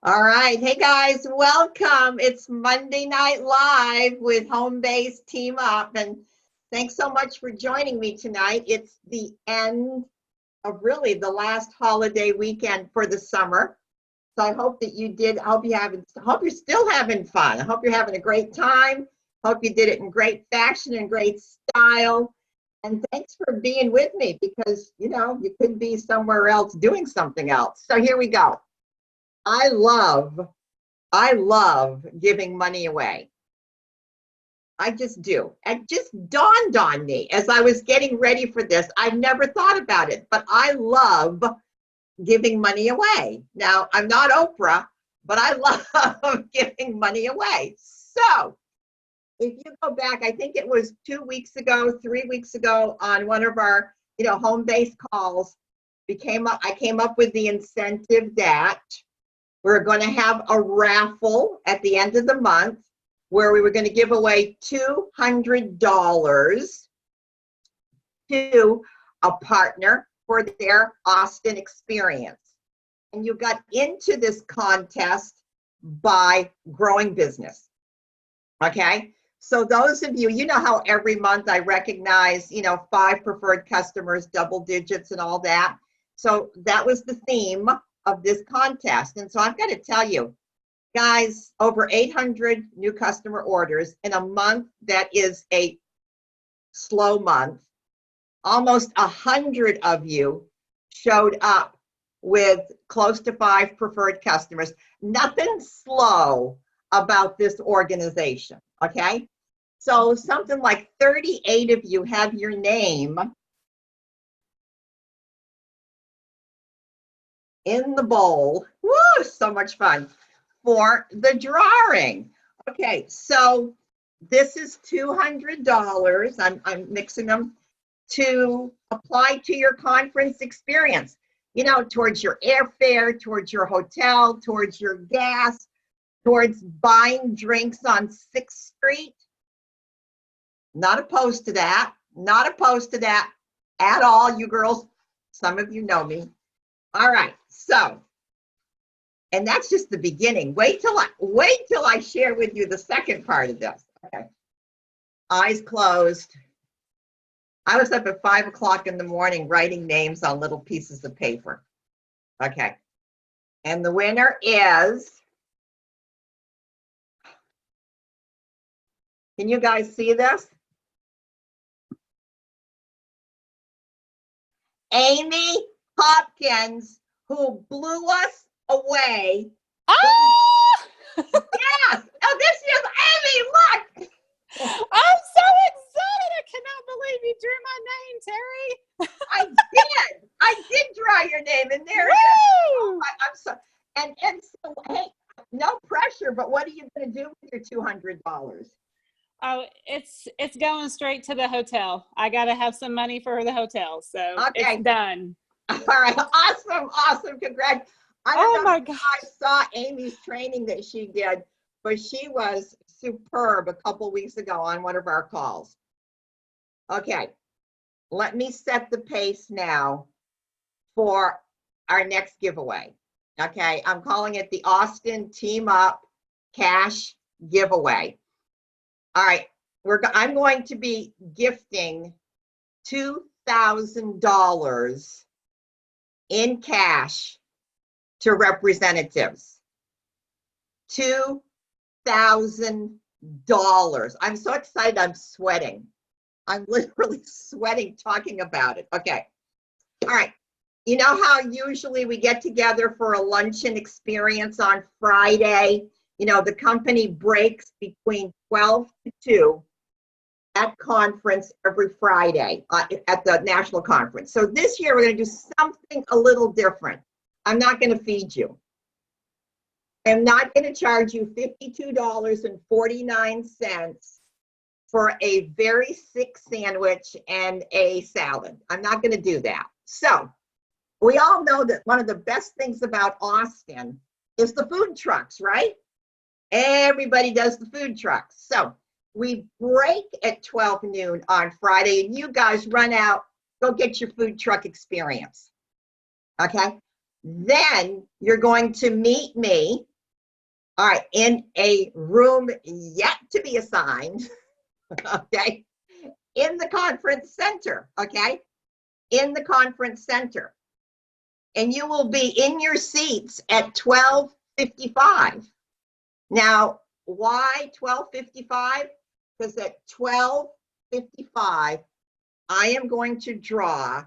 All right. Hey guys, welcome. It's Monday Night Live with Home Base Team Up. And thanks so much for joining me tonight. It's the end of really the last holiday weekend for the summer. So I hope that you did. I hope you're still having fun. I hope you're having a great time. Hope you did it in great fashion and great style. And thanks for being with me because, you could be somewhere else doing something else. So here we go. I love giving money away. I just do. It just dawned on me as I was getting ready for this. I never thought about it, but I love giving money away. Now, I'm not Oprah, but I love giving money away. So if you go back, I think it was 2 weeks ago, 3 weeks ago on one of our, home-based calls, I came up with the incentive that we're going to have a raffle at the end of the month where we were going to give away $200 to a partner for their Austin experience. And you got into this contest by growing business. Okay? So those of you, you know how every month I recognize, 5 preferred customers, double digits and all that. So that was the theme of this contest. And so I've got to tell you, guys, over 800 new customer orders in a month that is a slow month. Almost 100 of you showed up with close to 5 preferred customers. Nothing slow about this organization, okay? So something like 38 of you have your name in the bowl. Woo, so much fun for the drawing. Okay, so this is $200. I'm mixing them to apply to your conference experience, towards your airfare, towards your hotel, towards your gas, towards buying drinks on 6th Street. Not opposed to that. Not opposed to that at all. You girls, some of you know me. All right, so, and that's just the beginning. Wait till I share with you the second part of this. Okay, eyes closed. I was up at 5 o'clock in the morning writing names on little pieces of paper. Okay, and the winner is, can you guys see this? Amy Hopkins, who blew us away. Oh! Yes! Oh, this is Amy, look! I'm so excited. I cannot believe you drew my name, Terry. I did draw your name, and there it is. Oh, I'm so, and so, hey, no pressure, but what are you going to do with your $200? Oh, it's going straight to the hotel. I got to have some money for the hotel, so okay. It's done. All right, awesome, congrats. I don't know if you guys saw Amy's training that she did, but she was superb a couple weeks ago on one of our calls. Okay, let me set the pace now for our next giveaway. Okay, I'm calling it the Austin Team Up Cash Giveaway. All right, I'm going to be gifting $2,000 in cash to representatives. $2,000. I'm so excited, I'm sweating. I'm literally sweating talking about it. Okay, all right. You know how usually we get together for a luncheon experience on Friday? The company breaks between 12 to 2 at conference every Friday at the national conference. So this year we're going to do something a little different. I'm not going to feed you. I'm not going to charge you $52.49 for a very sick sandwich and a salad. I'm not going to do that. So we all know that one of the best things about Austin is the food trucks, right? Everybody does the food trucks. So we break at 12 noon on Friday, and you guys run out, go get your food truck experience. Okay? Then you're going to meet me All right, in a room yet to be assigned, okay, in the conference center, okay, in the conference center. And you will be in your seats at 12:55. Now, why 12:55? Because at 12:55, I am going to draw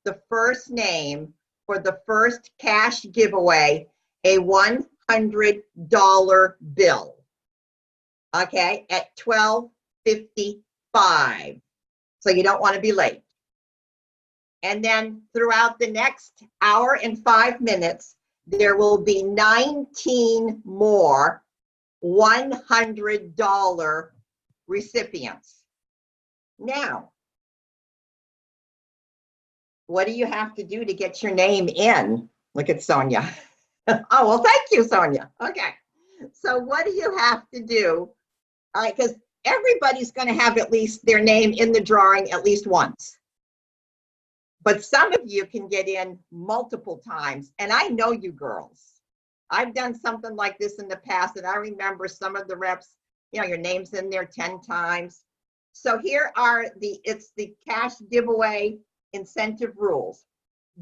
the first name for the first cash giveaway, a $100 bill. Okay, at 12:55. So you don't want to be late. And then throughout the next hour and 5 minutes, there will be 19 more $100 recipients. Now, what do you have to do to get your name in? Look at Sonia. Oh, well, thank you, Sonia. Okay. So what do you have to do? All right, because everybody's going to have at least their name in the drawing at least once. But some of you can get in multiple times. And I know you girls. I've done something like this in the past, and I remember some of the reps, you know, your name's in there 10 times. So here are it's the cash giveaway incentive rules.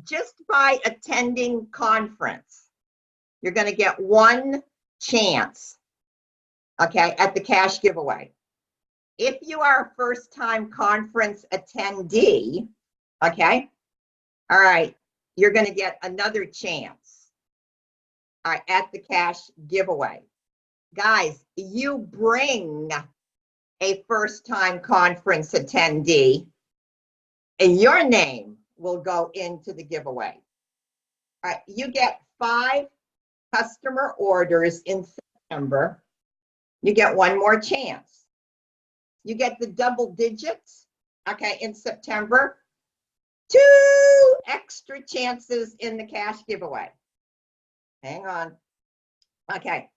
Just by attending conference, you're going to get one chance, okay, at the cash giveaway. If you are a first-time conference attendee, okay, all right, you're going to get another chance, all right, at the cash giveaway. Guys, you bring a first-time conference attendee, and your name will go into the giveaway. All right, you get 5 customer orders in September. You get one more chance. You get the double digits, okay, in September. 2 extra chances in the cash giveaway. Hang on. Okay.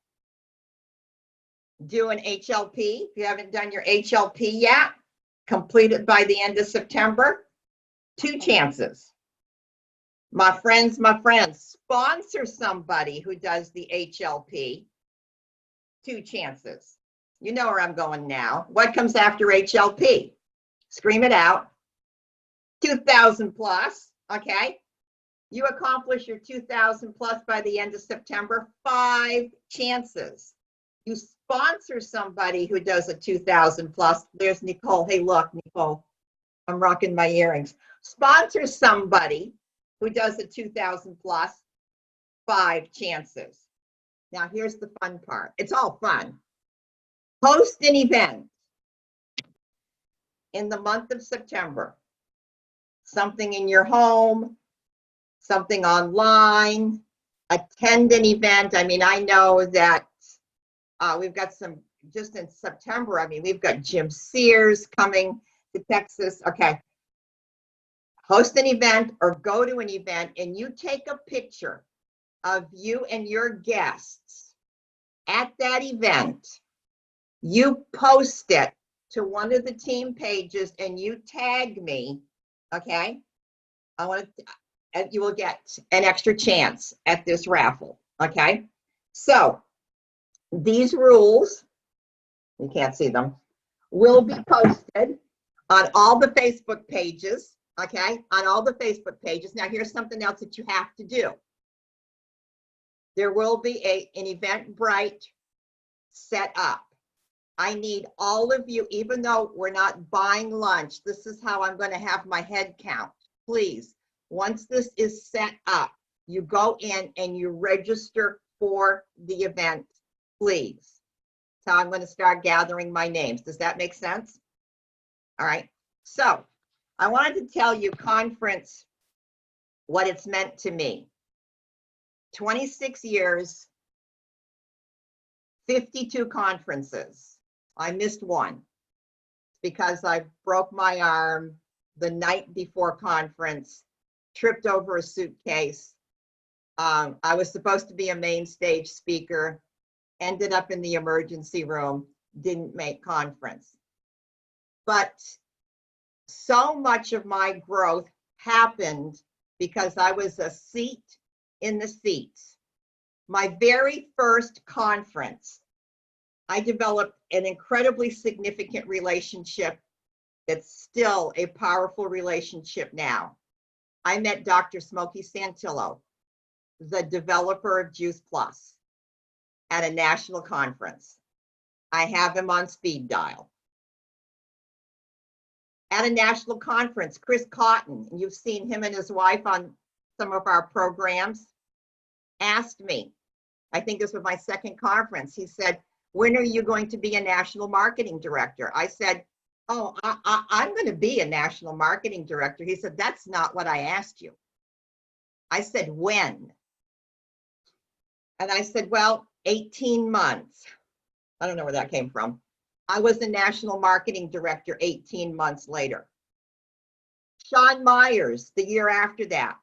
Do an HLP. If you haven't done your HLP yet, complete it by the end of September. 2 chances. My friends, sponsor somebody who does the HLP. 2 chances. You know where I'm going now. What comes after HLP? Scream it out. 2,000 plus, okay? You accomplish your 2,000 plus by the end of September, 5 chances. You sponsor somebody who does a 2,000 plus. There's Nicole. Hey, look, Nicole, I'm rocking my earrings. Sponsor somebody who does a 2,000 plus, 5 chances. Now, here's the fun part. It's all fun. Host an event in the month of September. Something in your home, something online, attend an event. I mean, I know that we've got some, just in September, I mean, we've got Jim Sears coming to Texas. Okay. Host an event or go to an event and you take a picture of you and your guests at that event. You post it to one of the team pages and you tag me, okay? You will get an extra chance at this raffle, okay? So these rules, you can't see them, will be posted on all the Facebook pages, okay? On all the Facebook pages. Now here's something else that you have to do. There will be an Eventbrite set up. I need all of you, even though we're not buying lunch, this is how I'm going to have my head count. Please, once this is set up, you go in and you register for the event, please. So I'm going to start gathering my names. Does that make sense? All right. So I wanted to tell you conference, what it's meant to me. 26 years, 52 conferences. I missed one because I broke my arm the night before conference, tripped over a suitcase. I was supposed to be a main stage speaker, ended up in the emergency room, didn't make conference. But so much of my growth happened because I was a seat in the seats. My very first conference, I developed an incredibly significant relationship that's still a powerful relationship now. I met Dr. Smokey Santillo, the developer of Juice Plus, at a national conference. I have him on speed dial. At a national conference, Chris Cotton, and you've seen him and his wife on some of our programs, asked me, I think this was my second conference, he said, when are you going to be a national marketing director? I said, oh, I'm going to be a national marketing director. He said, that's not what I asked you. I said, when? And I said, well, 18 months. I don't know where that came from. I was the national marketing director 18 months later. Sean Myers, the year after that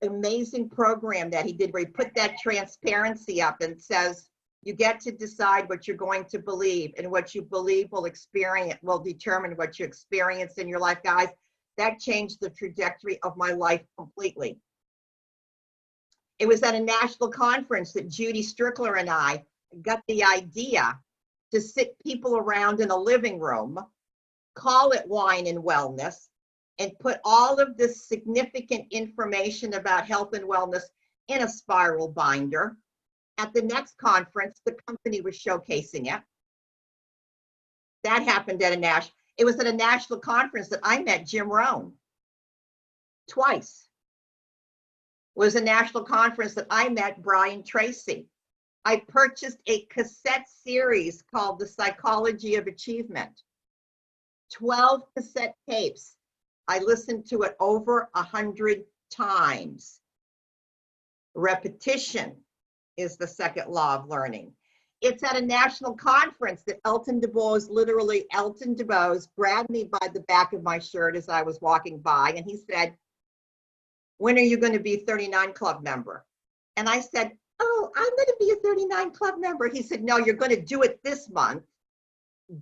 amazing program that he did where he put that transparency up and says, you get to decide what you're going to believe, and what you believe will determine what you experience in your life. Guys, that changed the trajectory of my life completely. It was at a national conference that Judy Strickler and I got the idea to sit people around in a living room, call it Wine and Wellness, and put all of this significant information about health and wellness in a spiral binder. At the next conference, the company was showcasing it. That happened at it was at a national conference that I met Jim Rohn twice. It was a national conference that I met Brian Tracy. I purchased a cassette series called The Psychology of Achievement. 12 cassette tapes. I listened to it over 100 times. Repetition is the second law of learning. It's at a national conference that Elton DeBose grabbed me by the back of my shirt as I was walking by, and he said, when are you going to be a 39 Club member? And I said, oh, I'm going to be a 39 Club member. He said, no, you're going to do it this month.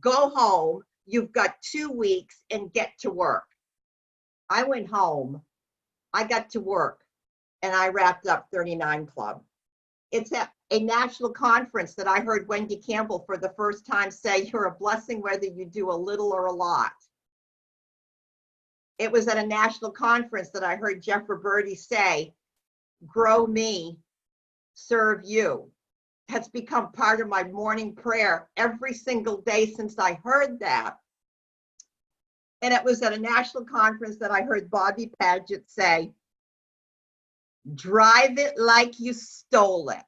Go home. You've got 2 weeks and get to work. I went home. I got to work, and I wrapped up 39 Club. It's at a national conference that I heard Wendy Campbell for the first time say, you're a blessing whether you do a little or a lot. It was at a national conference that I heard Jeff Roberti say, grow me, serve you. That's become part of my morning prayer every single day since I heard that. And it was at a national conference that I heard Bobby Paget say, drive it like you stole it.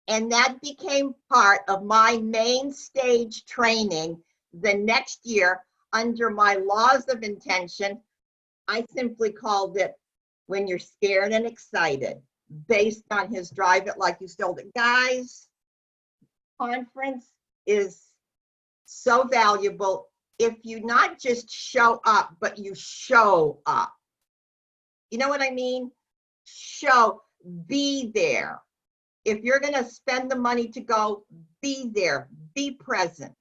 And that became part of my main stage training the next year under my laws of intention. I simply called it when you're scared and excited, based on his drive it like you stole it. Guys, conference is so valuable if you not just show up, but you show up. You know what I mean? Be there. If you're going to spend the money to go, be there, be present.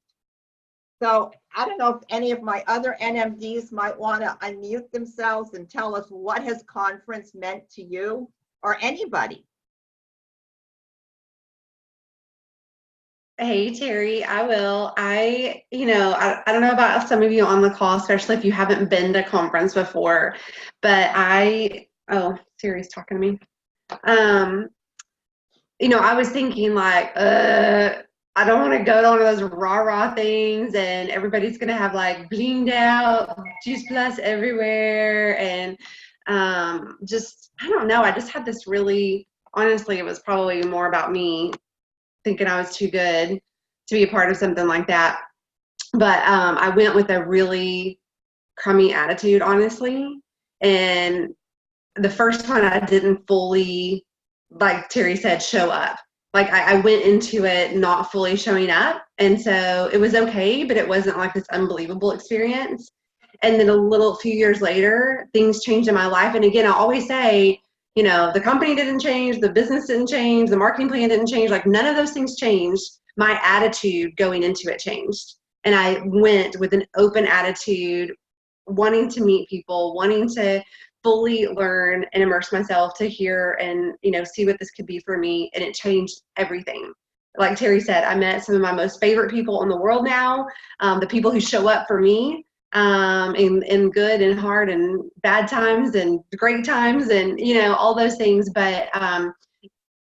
So I don't know if any of my other NMDs might want to unmute themselves and tell us what has conference meant to you, or anybody. Hey, Terry, I will. I don't know about some of you on the call, especially if you haven't been to conference before, but oh, Siri's talking to me. I was thinking like, I don't want to go to one of those rah-rah things and everybody's going to have like blinged out Juice Plus everywhere. And I don't know. I just had this honestly, it was probably more about me thinking I was too good to be a part of something like that. But I went with a really crummy attitude, honestly. And the first one I didn't fully, like Terry said, show up. Like I went into it not fully showing up. And so it was okay, but it wasn't like this unbelievable experience. And then a few years later, things changed in my life. And again, I always say, the company didn't change, the business didn't change, the marketing plan didn't change, like none of those things changed. My attitude going into it changed. And I went with an open attitude, wanting to meet people, wanting to fully learn and immerse myself to hear and, you know, see what this could be for me. And it changed everything. Like Terry said, I met some of my most favorite people in the world now, the people who show up for me in good and hard and bad times and great times and, you know, all those things. But,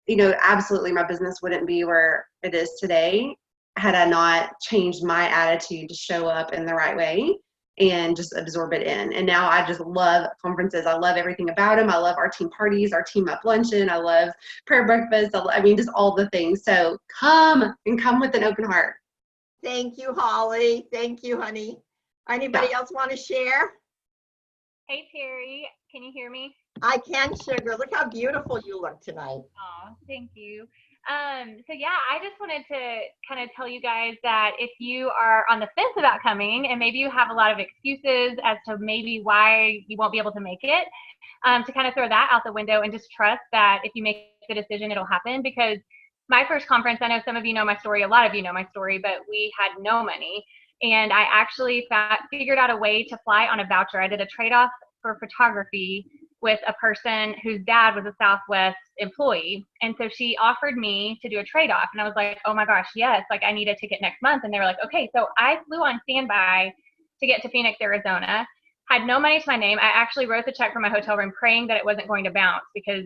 you know, absolutely my business wouldn't be where it is today had I not changed my attitude to show up in the right way and just absorb it in. And now I just love conferences. I love everything about them. I love our team parties, our team up luncheon. I love prayer breakfast. I mean, just all the things. So come with an open heart. Thank you, Holly. Thank you, honey. Anybody else want to share? Hey, Terry, can you hear me? I can, sugar. Look how beautiful you look tonight. Oh, thank you. So yeah, I just wanted to kind of tell you guys that if you are on the fence about coming and maybe you have a lot of excuses as to maybe why you won't be able to make it, to kind of throw that out the window and just trust that if you make the decision, it'll happen. Because my first conference, I know some of you know my story, a lot of you know my story, but we had no money. And I actually figured out a way to fly on a voucher. I did a trade-off for photography with a person whose dad was a Southwest employee. And so she offered me to do a trade-off. And I was like, oh my gosh, yes, like I need a ticket next month. And they were like, okay. So I flew on standby to get to Phoenix, Arizona, had no money to my name. I actually wrote the check for my hotel room praying that it wasn't going to bounce because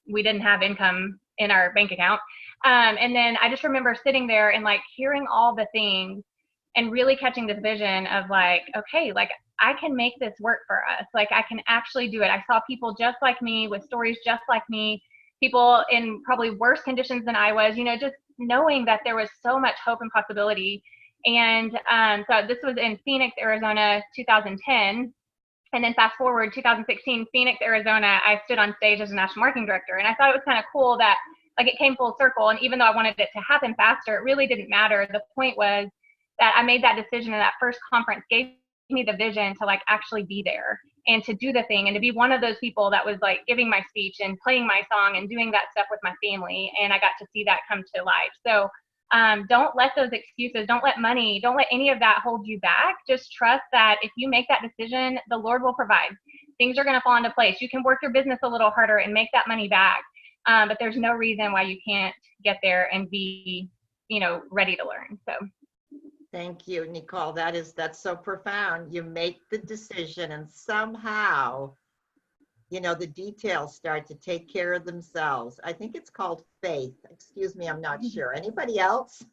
we didn't have income in our bank account. And then I just remember sitting there and like hearing all the things and really catching this vision of like, okay, like I can make this work for us. Like I can actually do it. I saw people just like me with stories just like me, people in probably worse conditions than I was, you know, just knowing that there was so much hope and possibility. And so this was in Phoenix, Arizona, 2010. And then fast forward 2016, Phoenix, Arizona, I stood on stage as a national marketing director. And I thought it was kind of cool that like it came full circle. And even though I wanted it to happen faster, it really didn't matter. The point was that I made that decision, and that first conference gave me the vision to like actually be there and to do the thing and to be one of those people that was like giving my speech and playing my song and doing that stuff with my family. And I got to see that come to life. So don't let those excuses, don't let money, don't let any of that hold you back. Just trust that if you make that decision, the Lord will provide. Things are going to fall into place. You can work your business a little harder and make that money back. But there's no reason why you can't get there and be, you know, ready to learn. So. Thank you, Nicole. That's so profound. You make the decision and somehow, you know, the details start to take care of themselves. I think it's called faith. Excuse me, I'm not sure. Anybody else?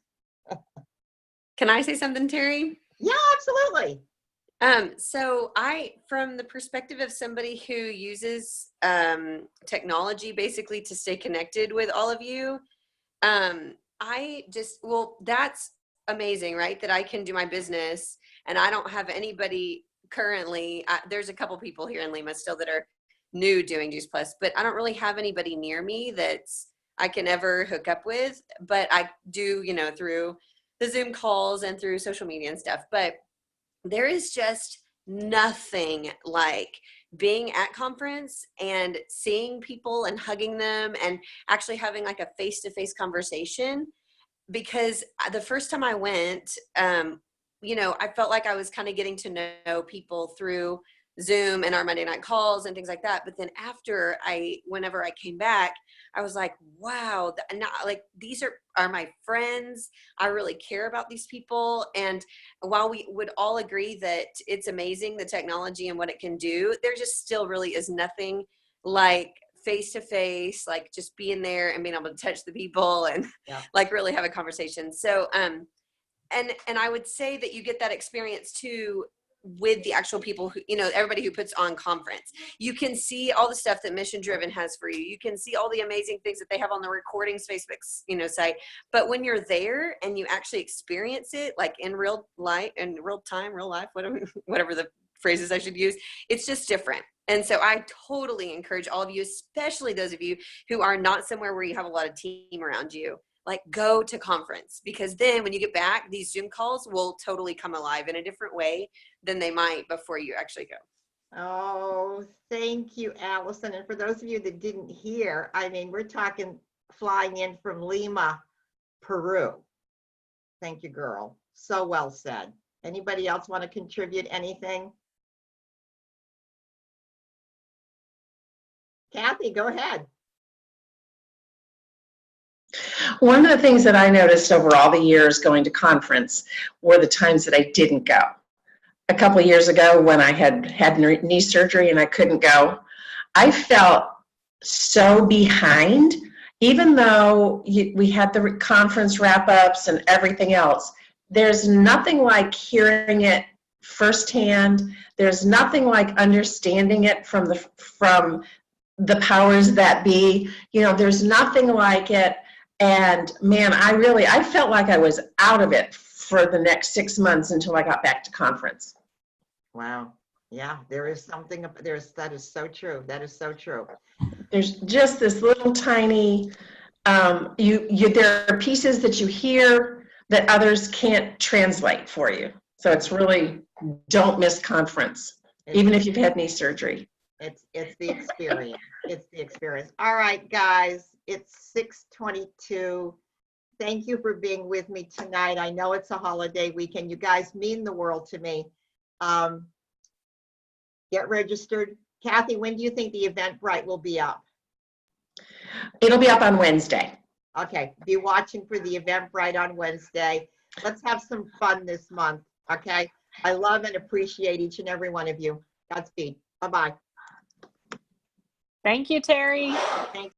Can I say something, Terry? Yeah, absolutely. So from the perspective of somebody who uses technology basically to stay connected with all of you, that's amazing, right? That I can do my business and I don't have anybody currently. There's a couple people here in Lima still that are new doing Juice Plus, but I don't really have anybody near me that's I can ever hook up with. But I do, you know, through the Zoom calls and through social media and stuff. But there is just nothing like being at conference and seeing people and hugging them and actually having like a face-to-face conversation. Because the first time I went, you know, I felt like I was kind of getting to know people through Zoom and our Monday night calls and things like that. But then whenever I came back, I was like, wow, like these are my friends. I really care about these people. And while we would all agree that it's amazing, the technology and what it can do, there just still really is nothing like face to face, like just being there and being able to touch the people and like really have a conversation. So, and I would say that you get that experience too with the actual people who, you know, everybody who puts on conference. You can see all the stuff that Mission Driven has for you. You can see all the amazing things that they have on the recordings Facebook's, you know, site. But when you're there and you actually experience it, like in real life, whatever the phrases I should use, it's just different. And so I totally encourage all of you, especially those of you who are not somewhere where you have a lot of team around you, like go to conference, because then when you get back, these Zoom calls will totally come alive in a different way than they might before you actually go. Oh, thank you, Allison. And for those of you that didn't hear, I mean, we're talking flying in from Lima, Peru. Thank you, girl. So well said. Anybody else want to contribute anything? Kathy, go ahead. One of the things that I noticed over all the years going to conference were the times that I didn't go. A couple of years ago when I had knee surgery and I couldn't go, I felt so behind, even though we had the conference wrap-ups and everything else. There's nothing like hearing it firsthand. There's nothing like understanding it from the powers that be. You know, there's nothing like it. And man, I felt like I was out of it for the next 6 months until I got back to conference. Wow. Yeah, there is something, that is so true. That is so true. There's just this little tiny, there are pieces that you hear that others can't translate for you. So it's really, don't miss conference, even if you've had knee surgery. It's the experience. It's the experience. All right, guys, it's 6:22. Thank you for being with me tonight. I know it's a holiday weekend. You guys mean the world to me. Get registered. Kathy, when do you think the Eventbrite will be up? It'll be up on Wednesday. Okay, be watching for the Eventbrite on Wednesday. Let's have some fun this month, okay? I love and appreciate each and every one of you. Godspeed. Bye-bye. Thank you, Terry. Thank